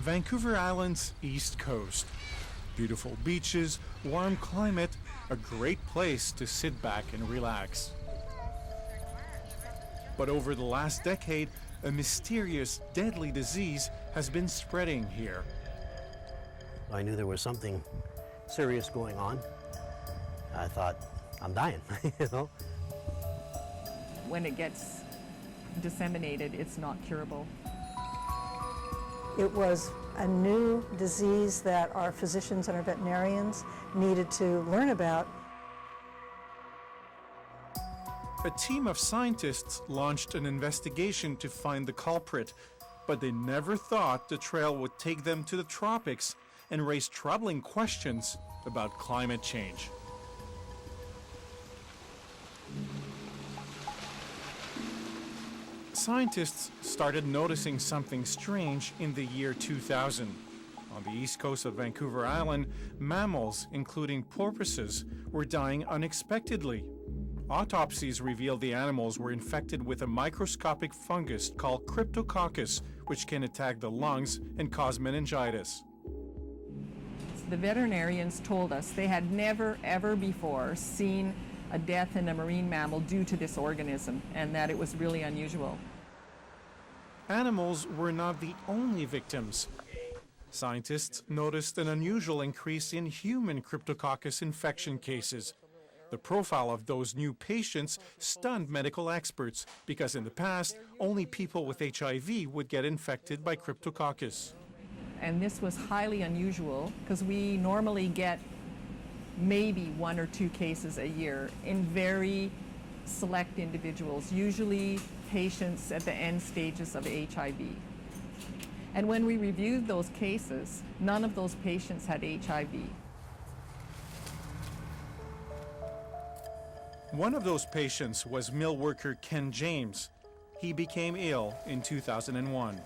Vancouver Island's east coast. Beautiful beaches, warm climate, a great place to sit back and relax. But over the last decade, a mysterious, deadly disease has been spreading here. I knew there was something serious going on. I thought, I'm dying, you know. When it gets disseminated, it's not curable. It was a new disease that our physicians and our veterinarians needed to learn about. A team of scientists launched an investigation to find the culprit, but they never thought the trail would take them to the tropics and raise troubling questions about climate change. Scientists started noticing something strange in the year 2000. On the east coast of Vancouver Island, mammals, including porpoises, were dying unexpectedly. Autopsies revealed the animals were infected with a microscopic fungus called Cryptococcus, which can attack the lungs and cause meningitis. The veterinarians told us they had never, ever before seen a death in a marine mammal due to this organism, and that it was really unusual. Animals were not the only victims. Scientists noticed an unusual increase in human Cryptococcus infection cases. The profile of those new patients stunned medical experts because in the past, only people with HIV would get infected by Cryptococcus. And this was highly unusual because we normally get maybe 1 or 2 cases a year in very select individuals, usually patients at the end stages of HIV. And when we reviewed those cases, none of those patients had HIV. One of those patients was mill worker Ken James. He became ill in 2001.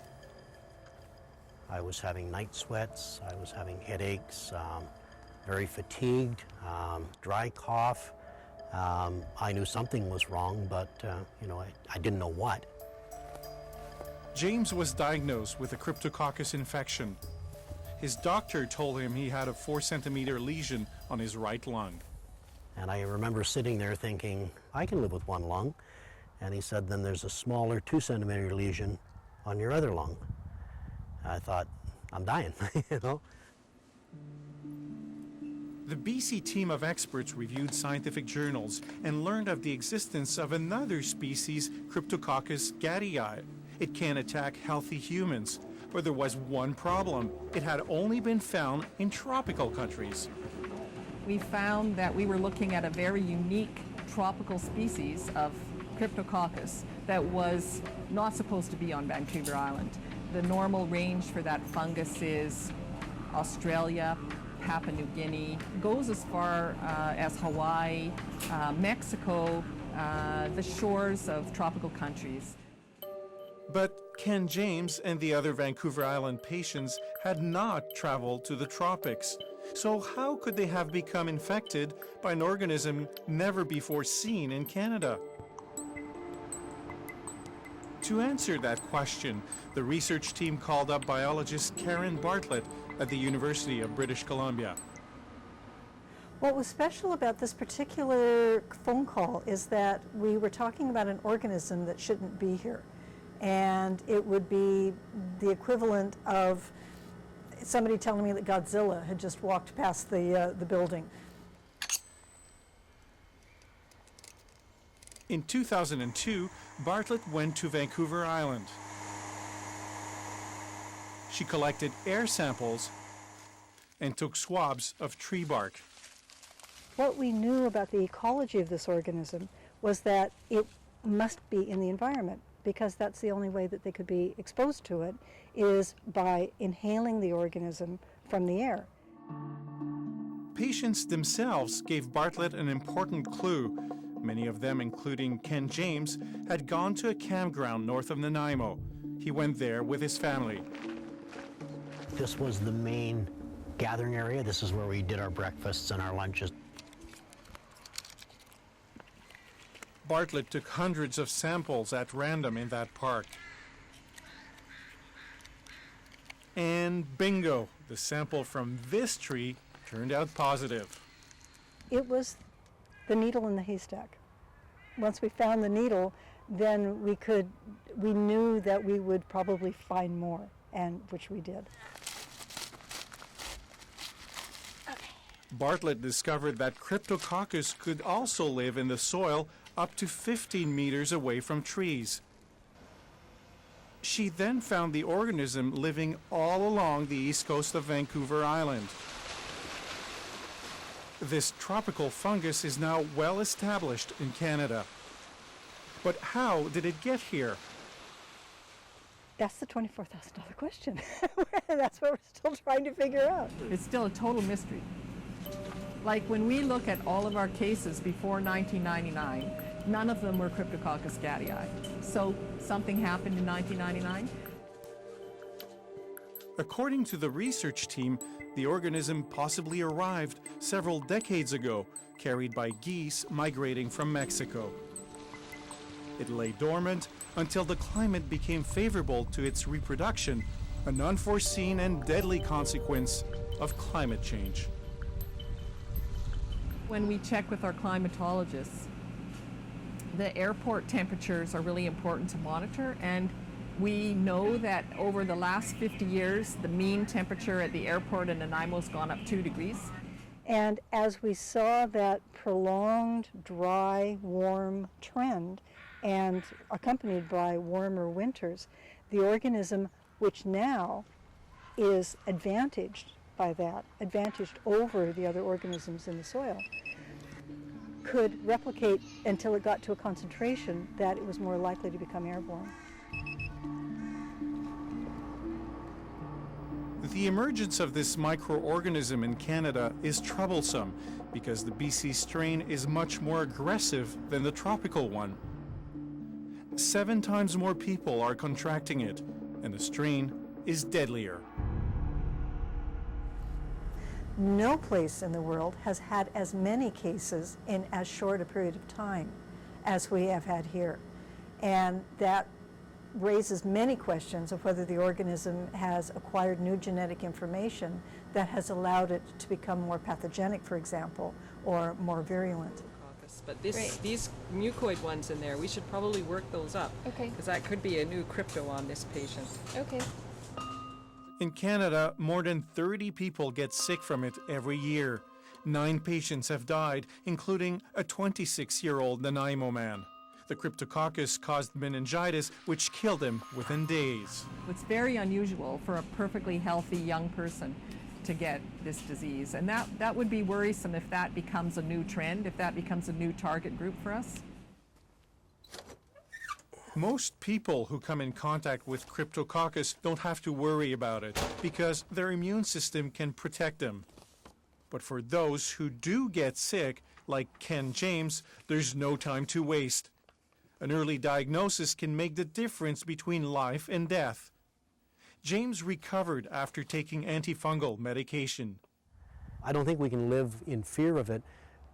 I was having night sweats, I was having headaches, very fatigued, dry cough. I knew something was wrong, but I didn't know what. James was diagnosed with a Cryptococcus infection. His doctor told him he had a 4-centimeter lesion on his right lung. And I remember sitting there thinking, I can live with one lung. And he said, then there's a smaller 2-centimeter lesion on your other lung. I thought, I'm dying, you know. The BC team of experts reviewed scientific journals and learned of the existence of another species, Cryptococcus gattii. It can attack healthy humans, but there was one problem. It had only been found in tropical countries. We found that we were looking at a very unique tropical species of Cryptococcus that was not supposed to be on Vancouver Island. The normal range for that fungus is Australia, Papua New Guinea, goes as far as Hawaii, Mexico, the shores of tropical countries. But Ken James and the other Vancouver Island patients had not traveled to the tropics. So how could they have become infected by an organism never before seen in Canada? To answer that question, the research team called up biologist Karen Bartlett at the University of British Columbia. What was special about this particular phone call is that we were talking about an organism that shouldn't be here. And it would be the equivalent of somebody telling me that Godzilla had just walked past the building. In 2002, Bartlett went to Vancouver Island. She collected air samples and took swabs of tree bark. What we knew about the ecology of this organism was that it must be in the environment, because that's the only way that they could be exposed to it, is by inhaling the organism from the air. Patients themselves gave Bartlett an important clue. Many of them, including Ken James, had gone to a campground north of Nanaimo. He went there with his family. This was the main gathering area. This is where we did our breakfasts and our lunches. Bartlett took hundreds of samples at random in that park. And bingo, the sample from this tree turned out positive. It was the needle in the haystack. Once we found the needle, then we knew that we would probably find more, and which we did. Bartlett discovered that Cryptococcus could also live in the soil up to 15 meters away from trees. She then found the organism living all along the east coast of Vancouver Island. This tropical fungus is now well established in Canada. But how did it get here? That's the $24,000 question. That's what we're still trying to figure out. It's still a total mystery. Like when we look at all of our cases before 1999, none of them were Cryptococcus gattii. So something happened in 1999? According to the research team, the organism possibly arrived several decades ago, carried by geese migrating from Mexico. It lay dormant until the climate became favorable to its reproduction, an unforeseen and deadly consequence of climate change. When we check with our climatologists, the airport temperatures are really important to monitor, and we know that over the last 50 years, the mean temperature at the airport in Nanaimo has gone up 2 degrees. And as we saw that prolonged, dry, warm trend, and accompanied by warmer winters, the organism, which now is advantaged by that, advantaged over the other organisms in the soil, could replicate until it got to a concentration that it was more likely to become airborne. The emergence of this microorganism in Canada is troublesome because the BC strain is much more aggressive than the tropical one. 7 times more people are contracting it, and the strain is deadlier. No place in the world has had as many cases in as short a period of time as we have had here. And that raises many questions of whether the organism has acquired new genetic information that has allowed it to become more pathogenic, for example, or more virulent. But these mucoid ones in there, we should probably work those up. Okay. Because that could be a new crypto on this patient. Okay. In Canada, more than 30 people get sick from it every year. 9 patients have died, including a 26-year-old Nanaimo man. The Cryptococcus caused meningitis, which killed him within days. It's very unusual for a perfectly healthy young person to get this disease, and that would be worrisome if that becomes a new trend, if that becomes a new target group for us. Most people who come in contact with Cryptococcus don't have to worry about it because their immune system can protect them. But for those who do get sick, like Ken James, there's no time to waste. An early diagnosis can make the difference between life and death. James recovered after taking antifungal medication. I don't think we can live in fear of it,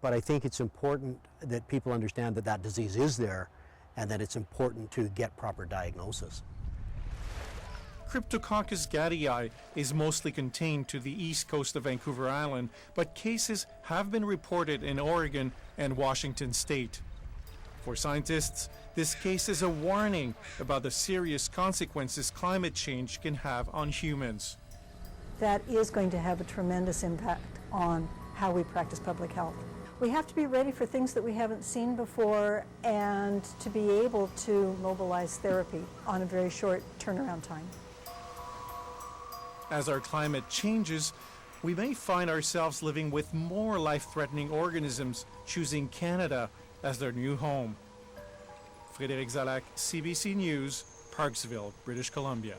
but I think it's important that people understand that that disease is there and that it's important to get proper diagnosis. Cryptococcus gattii is mostly contained to the east coast of Vancouver Island, but cases have been reported in Oregon and Washington State. For scientists, this case is a warning about the serious consequences climate change can have on humans. That is going to have a tremendous impact on how we practice public health. We have to be ready for things that we haven't seen before and to be able to mobilize therapy on a very short turnaround time. As our climate changes, we may find ourselves living with more life-threatening organisms, choosing Canada as their new home. Frédéric Zalac, CBC News, Parksville, British Columbia.